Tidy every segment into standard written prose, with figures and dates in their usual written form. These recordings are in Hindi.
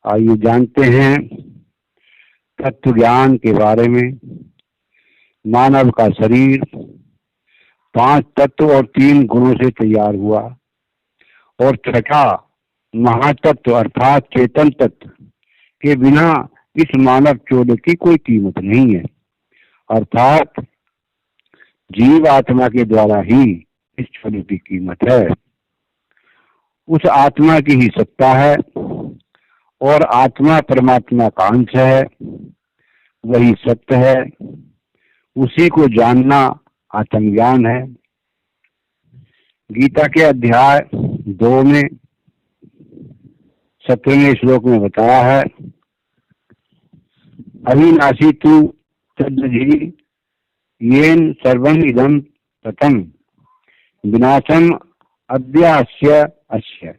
आइए जानते हैं तत्व ज्ञान के बारे में। मानव का शरीर 5 तत्व और 3 गुणों से तैयार हुआ और छठा महातत्व अर्थात चेतन तत्व के बिना इस मानव चोले की कोई कीमत नहीं है। अर्थात जीव आत्मा के द्वारा ही इस चोले की कीमत है। उस आत्मा की ही सत्ता है और आत्मा परमात्मा का अंश है, वही सत्य है। उसी को जानना आत्मज्ञान है। गीता के अध्याय 2 में 17वें श्लोक में बताया है, अविनाशी तु तद्विधि येन सर्वम इदं ततं विनाशम अद्यास्य अस्य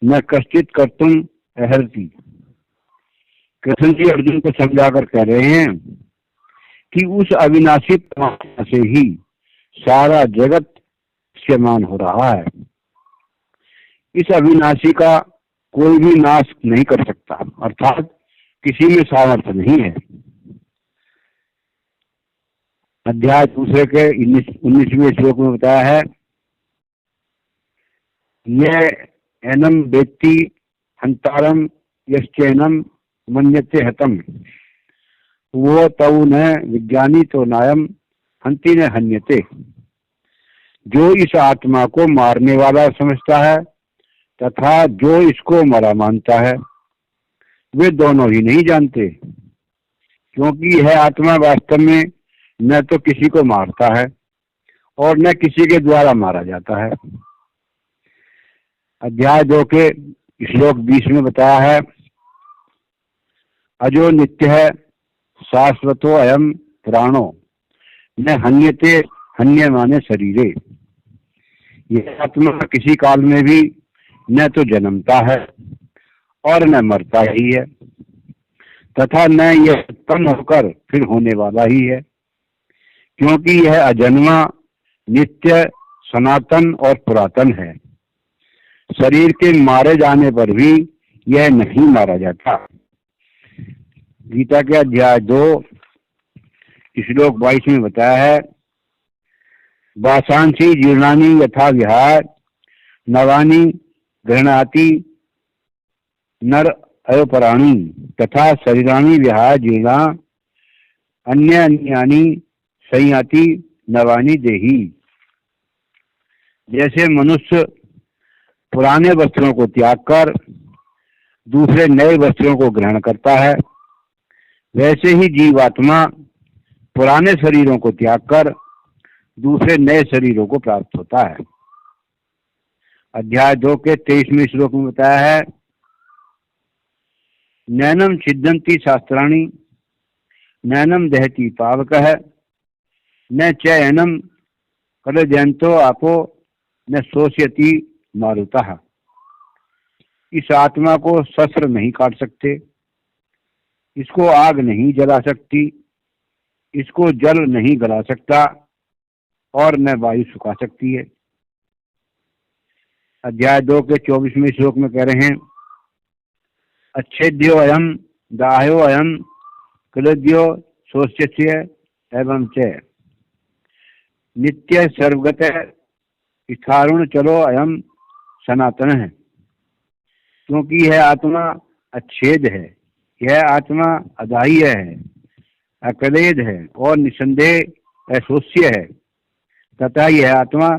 न कश्चित कर्तुम अर्हति। कृष्ण जी अर्जुन को समझाकर कह रहे हैं कि उस अविनाशी परमात्मा से ही सारा जगत दृश्यमान हो रहा है। इस अविनाशी का कोई भी नाश नहीं कर सकता, अर्थात किसी में सामर्थ्य नहीं है। अध्याय 2 के 19वें श्लोक में बताया है, यह एनम वेत्ति हंतारम यश्चैनम मन्यते हतम वो तऊ न विज्ञानी तो नायम हंति न हन्यते। जो इस आत्मा को मारने वाला समझता है तथा जो इसको मरा मानता है, वे दोनों ही नहीं जानते, क्योंकि यह आत्मा वास्तव में न तो किसी को मारता है और न किसी के द्वारा मारा जाता है। अध्याय 2 के श्लोक 20 में बताया है, अजो नित्य है शाश्वतो अयम प्राणो न हन्यते हन्यमाने शरीरे। यह आत्मा किसी काल में भी न तो जन्मता है और न मरता ही है, तथा न यह उत्पन्न होकर फिर होने वाला ही है, क्योंकि यह अजन्मा, नित्य, सनातन और पुरातन है। शरीर के मारे जाने पर भी यह नहीं मारा जाता। गीता के अध्याय 2 श्लोक 22 में बताया है, वासांसी जीर्णानि यथा विहाय नवानि गृह्णाति नर अयोपराणि तथा शरीराणि विहाय जीर्णा अन्य अन्यानि संयाति नवानि देहि। जैसे मनुष्य पुराने वस्त्रों को त्याग कर दूसरे नए वस्त्रों को ग्रहण करता है, वैसे ही जीवात्मा पुराने शरीरों को त्याग कर दूसरे नए शरीरों को प्राप्त होता है। अध्याय 2 के 23वें श्लोक में बताया है, नैनम छिद्यन्ति शास्त्राणि नैनम दहति पावकः न चैनम कलजयन्तो आपो न शोषयति मारुतः। इस आत्मा को शस्त्र नहीं काट सकते, इसको आग नहीं जला सकती, इसको जल नहीं गला सकता और न वायु सुखा सकती है। अध्याय 2 के 24वें श्लोक में कह रहे हैं, अच्छेद्यो अयम दाह्यो अयम क्लद्यो शोष्यस्य एवं च नित्य सर्वगत स्थारुण चलो अयम सनातन है। क्योंकि यह आत्मा अच्छेद है, यह आत्मा अदाह्य है, अक्लेद है और निसंदेह अशोष्य है, तथा यह आत्मा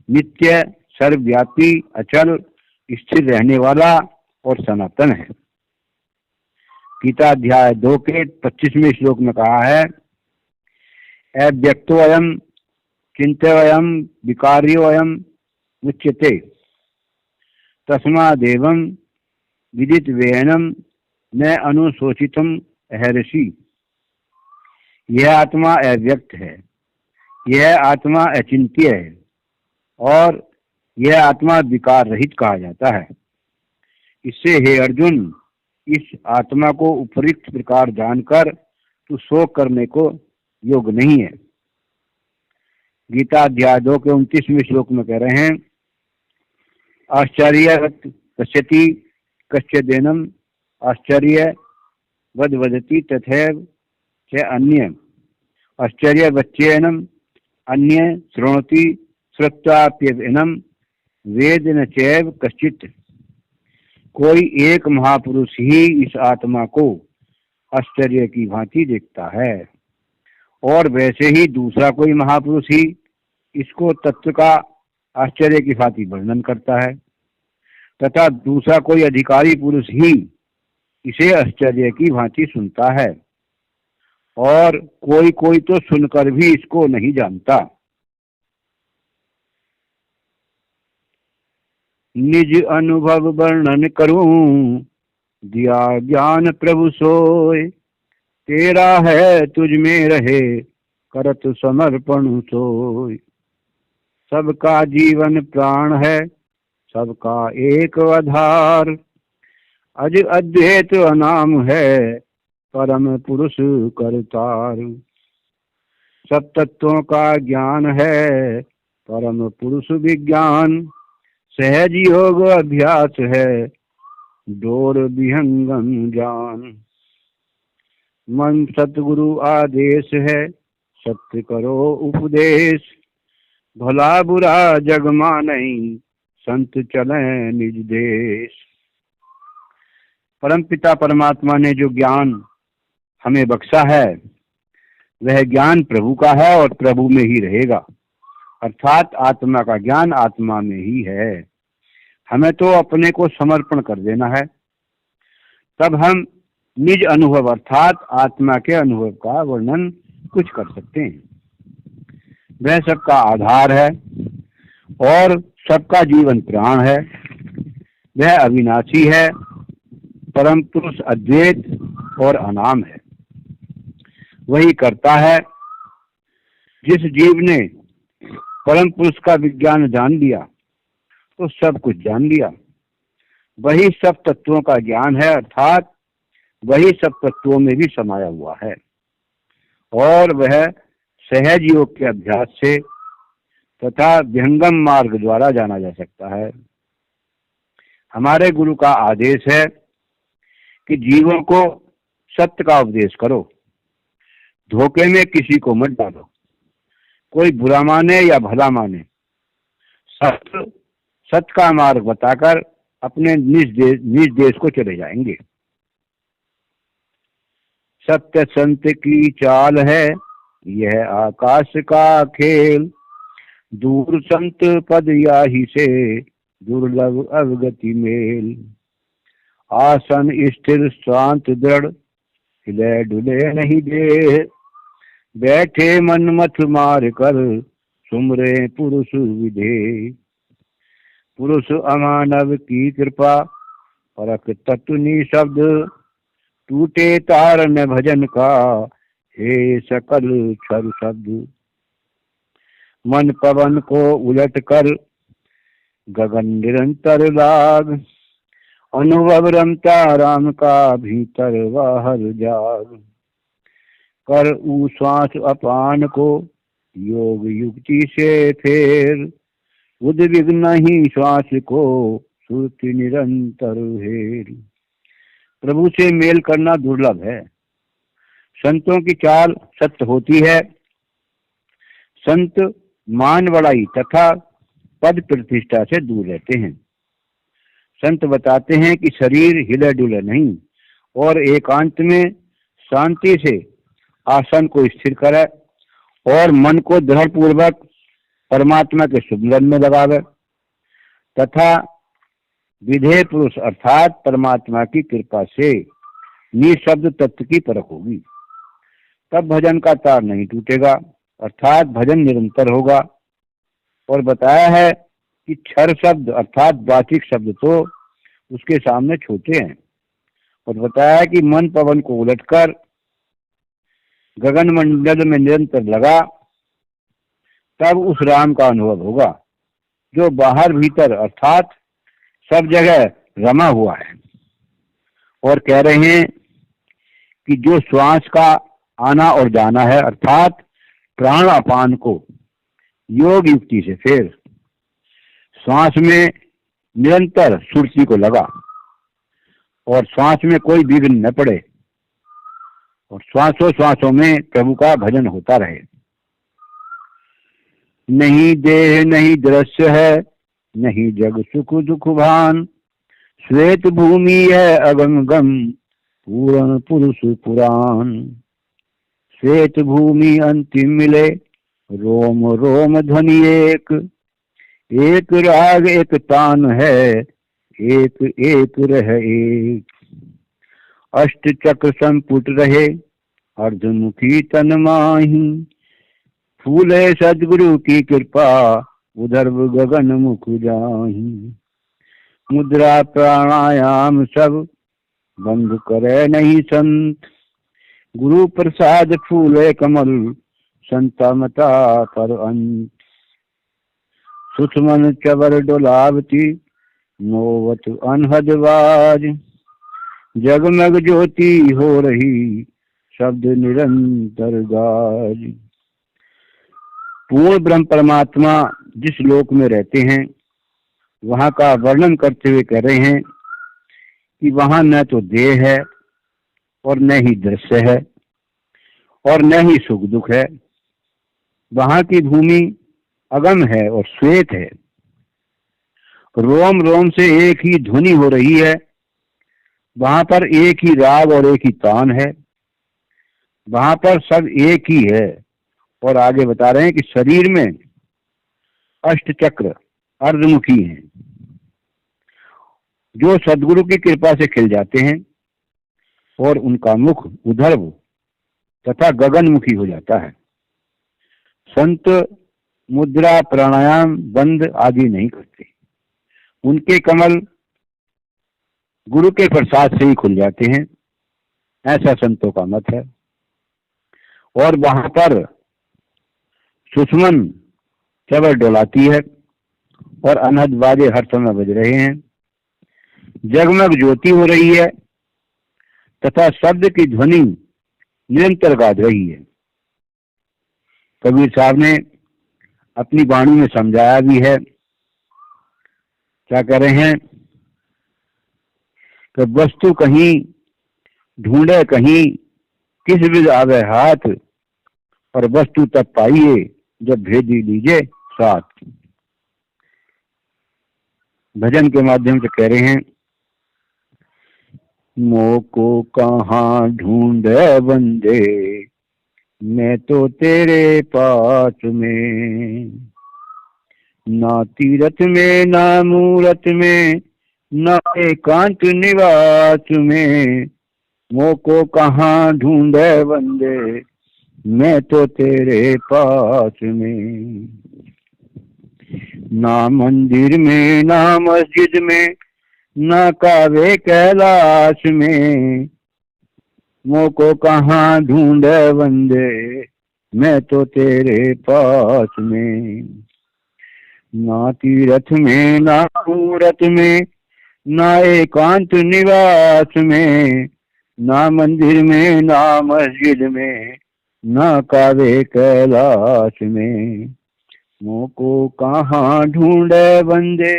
नित्य, सर्वव्यापी, अचल, स्थिर रहने वाला और सनातन है। गीता अध्याय 2 के 25वें श्लोक में कहा है, अव्यक्तो अयम चिंत्योऽयं विकार्योऽयं मुच्यते तस्मादेवं विदितव्येनं न अनुशोचितम् अर्हसि। यह आत्मा अव्यक्त है, यह आत्मा अचिंत्य है और यह आत्मा विकार रहित कहा जाता है। इससे हे अर्जुन, इस आत्मा को उपयुक्त प्रकार जानकर तू शोक करने को योग्य नहीं है। गीता अध्याय 2 के 29वें श्लोक में कह रहे हैं, आश्चर्य पश्यति कश्चिदेनम आश्चर्य वद वदति तथैव च अन्य आश्चर्य वच्चेनम अन्य शृणोति श्रुत्वाप्यनम वेद न चैव कश्चित्। कोई एक महापुरुष ही इस आत्मा को आश्चर्य की भांति देखता है और वैसे ही दूसरा कोई महापुरुष ही इसको तत्व का आश्चर्य की भांति वर्णन करता है, तथा दूसरा कोई अधिकारी पुरुष ही इसे आश्चर्य की भांति सुनता है, और कोई कोई तो सुनकर भी इसको नहीं जानता। निज अनुभव वर्णन करूं दिया ज्ञान प्रभु सोय, तेरा है तुझ में रहे करत समर्पण सोय। सबका जीवन प्राण है सबका एक आधार, अज अद्वैत अनाम है परम पुरुष करतार। सब तत्वों का ज्ञान है परम पुरुष विज्ञान, सहज योग अभ्यास है डोर विहंगम जान। मन सतगुरु आदेश है सत्य करो उपदेश, भला बुरा जग मानई संत चले निज देश। परमपिता परमात्मा ने जो ज्ञान हमें बख्शा है वह ज्ञान प्रभु का है और प्रभु में ही रहेगा, अर्थात आत्मा का ज्ञान आत्मा में ही है। हमें तो अपने को समर्पण कर देना है, तब हम निज अनुभव अर्थात आत्मा के अनुभव का वर्णन कुछ कर सकते हैं। वह सबका आधार है और सबका जीवन प्राण है। वह अविनाशी है, परम पुरुष अद्वैत और अनाम है। वही करता है। जिस जीव ने परम पुरुष का विज्ञान जान लिया तो सब कुछ जान लिया। वही सब तत्वों का ज्ञान है, अर्थात वही सब तत्वों में भी समाया हुआ है, और वह सहज योग के अभ्यास से तथा विहंगम मार्ग द्वारा जाना जा सकता है। हमारे गुरु का आदेश है कि जीवों को सत्य का उपदेश करो, धोखे में किसी को मत डालो। कोई बुरा माने या भला माने, सत्य का मार्ग बताकर अपने निज देश को चले जाएंगे। सत्य संत की चाल है यह आकाश का खेल, दूर संत पद याही से दुर्लभ अवगति मेल। आसन स्थिर शांत दृढ़ हिले डुले नहीं दे, बैठे मन मथ मार कर सुमरे पुरुष विधे। पुरुष अमानव की कृपा परख तत्व निशब्द, टूटे तार न भजन का हे सकल क्षर शब्द। मन पवन को उलट कर गगन निरंतर लाग, अनुभव रमता राम का भीतर बाहर जाग। कर श्वास अपान को योग युक्ति से फेर, उद्विग्न ही श्वास को श्रुति निरंतर हेर। प्रभु से मेल करना दुर्लभ है। संतों की चाल सत्य होती है। संत मान बढ़ाई तथा पद प्रतिष्ठा से दूर रहते हैं। संत बताते हैं कि शरीर हिले डुले नहीं और एकांत में शांति से आसन को स्थिर करे और मन को दृढ़ पूर्वक परमात्मा के सुमिरन में लगावे, तथा विधेय पुरुष अर्थात परमात्मा की कृपा से निशब्द तत्व की परख होगी। तब भजन का तार नहीं टूटेगा, अर्थात भजन निरंतर होगा। और बताया है कि क्षर शब्द अर्थात वाचिक शब्द तो उसके सामने छोटे हैं। और बताया है कि मन पवन को उलटकर गगन मंडल में निरंतर लगा, तब उस राम का अनुभव होगा जो बाहर भीतर अर्थात सब जगह रमा हुआ है। और कह रहे हैं कि जो श्वास का आना और जाना है अर्थात प्राण अपान को योग युक्ति से फिर श्वास में निरंतर सुरती को लगा, और श्वास में कोई विघ्न न पड़े और श्वासों श्वासों में प्रभु का भजन होता रहे। नहीं देह नहीं दृश्य है, नहीं जग सुख दुख भान, श्वेत भूमि है अगम गम, पूर्ण पुरुष पुराण। श्वेत भूमि अंतिम मिले, रोम रोम ध्वनि एक, एक राग एक तान है, एक एक रह एक। अष्ट चक्र संपुट रहे, अर्धमुखी तन माही, फूले सदगुरु की कृपा, उधर गगन मुख जाही। मुद्रा प्राणायाम सब बंद करे नहीं संत, गुरु प्रसाद फूले कमल, संतमता पर अंत। सुषमन चवर डोलावती, नोवत अनहद बाज, जगमग ज्योति हो रही, शब्द निरंतर गाज। पूर्ण ब्रह्म परमात्मा जिस लोक में रहते हैं वहां का वर्णन करते हुए कह रहे हैं कि वहां न तो देह है और न ही दृश्य है और न ही सुख दुख है। वहां की भूमि अगम है और श्वेत है, रोम रोम से एक ही ध्वनि हो रही है। वहां पर एक ही राग और एक ही तान है, वहां पर सब एक ही है। और आगे बता रहे हैं कि शरीर में अष्ट चक्र अर्धमुखी हैं, जो सदगुरु की कृपा से खिल जाते हैं और उनका मुख उधर्व तथा गगनमुखी हो जाता है। संत मुद्रा प्राणायाम बंद आदि नहीं करते, उनके कमल गुरु के प्रसाद से ही खुल जाते हैं, ऐसा संतों का मत है। और वहां पर सुषमन चवर डोलाती है और अनहद बाजे हर समय बज रहे हैं, जगमग ज्योति हो रही है तथा शब्द की ध्वनि निरंतर गाज रही है। कबीर साहब ने अपनी वाणी में समझाया भी है। क्या कह रहे हैं कि वस्तु कहीं ढूंढे कहीं, किस विध आवे हाथ, और वस्तु तब पाइए जब भेजी लीजिए साथ। भजन के माध्यम से कह रहे हैं, मोको कहाँ ढूंढे बंदे, मैं तो तेरे पास में, ना तीरथ में ना मूरत में, ना एकांत निवास में। मोको कहाँ ढूंढे बंदे, मैं तो तेरे पास में। ना मंदिर में ना मस्जिद में, ना कावे कैलाश में। मोको कहाँ ढूंढे बंदे, मैं तो तेरे पास में। ना तीरथ में ना मूरत में, ना एकांत निवास में, ना मंदिर में ना मस्जिद में, ना कावे कैलाश में। मोको कहाँ ढूंढे बंदे,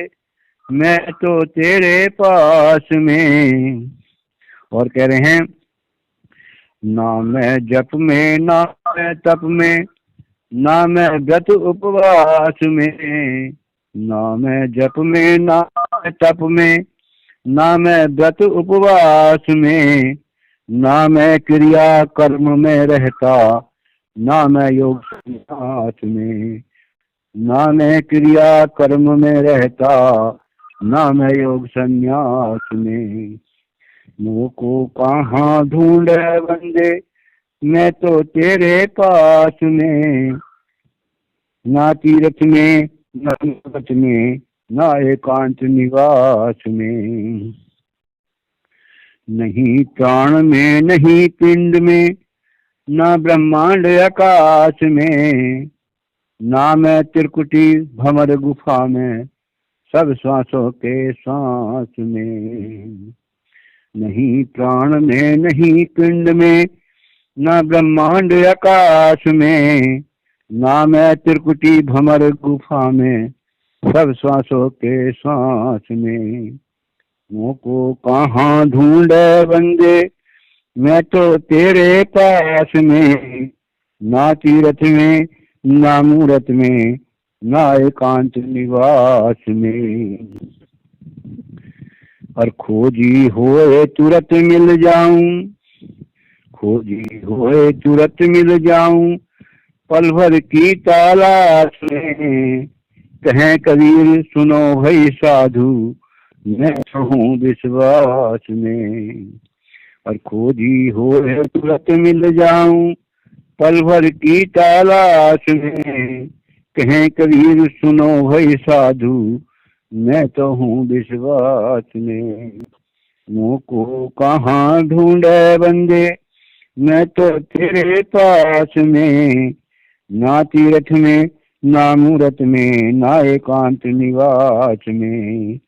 मैं तो तेरे पास में। और कह रहे हैं, ना मैं जप में ना मैं तप में, ना मैं व्रत उपवास में। ना मैं जप में ना मैं तप में, ना मैं व्रत उपवास में। ना मैं क्रिया कर्म में रहता, ना मैं योग संन्यास में। ना मैं क्रिया कर्म में रहता, ना मैं योग संन्यास में। मोको कहाँ ढूंढे बंदे, मैं तो तेरे पास में। ना तीर्थ में ना मूरत में, ना एकांत निवास में। नहीं प्राण में नहीं पिंड में, ना ब्रह्मांड आकाश में। ना मैं त्रिकुटी भमर गुफा में, सब श्वासों के सांस में। नहीं प्राण में नहीं पिंड में, ना ब्रह्मांड आकाश में। ना मैं त्रिकुटी भमर गुफा में, सब श्वासों के सांस में। मुझको कहाँ ढूंढे बंदे, मैं तो तेरे पास में, ना तीरथ में ना मूरत में ना एकांत निवास में। और खोजी होए तुरंत मिल जाऊं, खोजी होए तुरंत मिल जाऊं, पल भर की तलाश में। कहें कबीर सुनो भाई साधु, मैं तो हूँ विश्वास में। और खोजी होए तुरंत मिल जाऊं, पल भर की तलाश में। कहें कबीर सुनो भाई साधु, मैं तो हूँ विश्वास में। मुझको कहाँ ढूंढे बंदे, मैं तो तेरे पास में, ना तीरथ में ना मूरत में ना एकांत निवास में।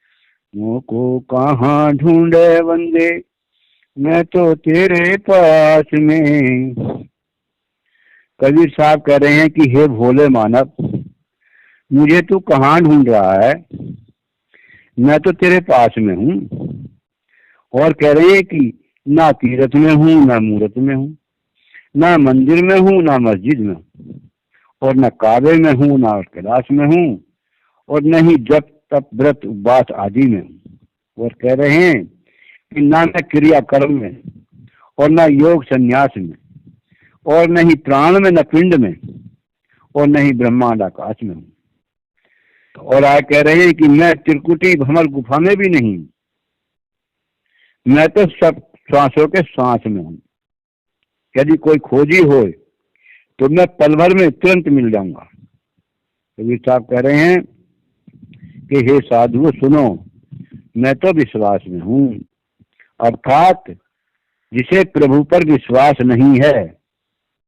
मुझको कहाँ ढूंढे बंदे, मैं तो तेरे पास में। कबीर साहब कह रहे हैं कि हे भोले मानव, मुझे तू कहाँ ढूंढ रहा है, मैं तो तेरे पास में हूँ। और कह रहे हैं कि ना तीरथ में हूँ ना मूरत में हूँ, ना मंदिर में हूँ ना मस्जिद में हूँ, और न काबे में हूँ ना कैलाश में हूँ, और न ही जप तप व्रत उपवास आदि में हूँ। और कह रहे हैं कि ना मैं क्रियाकर्म में, और न योग संन्यास में, और न ही प्राण में न पिंड में, और न ही ब्रह्मांड आकाश में हूँ। और आगे कह रहे हैं कि मैं त्रिकुटी भ्रमर गुफा में भी नहीं, मैं तो सब श्वासों के सांस में हूँ। यदि कोई खोजी हो तो मैं पल भर में तुरंत मिल जाऊंगा। कबीर साहब कह रहे हैं कि हे साधुओं सुनो, मैं तो विश्वास में हूँ। अर्थात जिसे प्रभु पर विश्वास नहीं है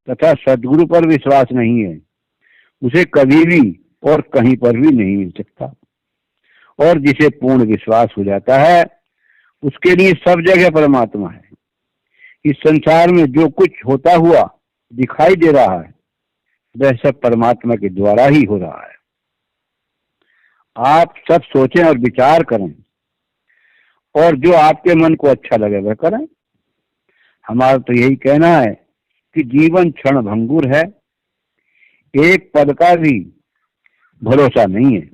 तथा सदगुरु पर विश्वास नहीं है, उसे कभी भी और कहीं पर भी नहीं मिल सकता। और जिसे पूर्ण विश्वास हो जाता है, उसके लिए सब जगह परमात्मा है। इस संसार में जो कुछ होता हुआ दिखाई दे रहा है, वह सब परमात्मा के द्वारा ही हो रहा है। आप सब सोचें और विचार करें, और जो आपके मन को अच्छा लगे वह करें। हमारा तो यही कहना है कि जीवन क्षण भंगुर है, एक पद का भी भरोसा नहीं है।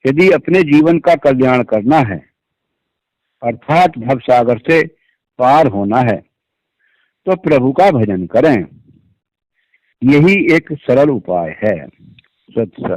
यदि अपने जीवन का कल्याण करना है, अर्थात भव सागर से पार होना है, तो प्रभु का भजन करें। यही एक सरल उपाय है। सत्य।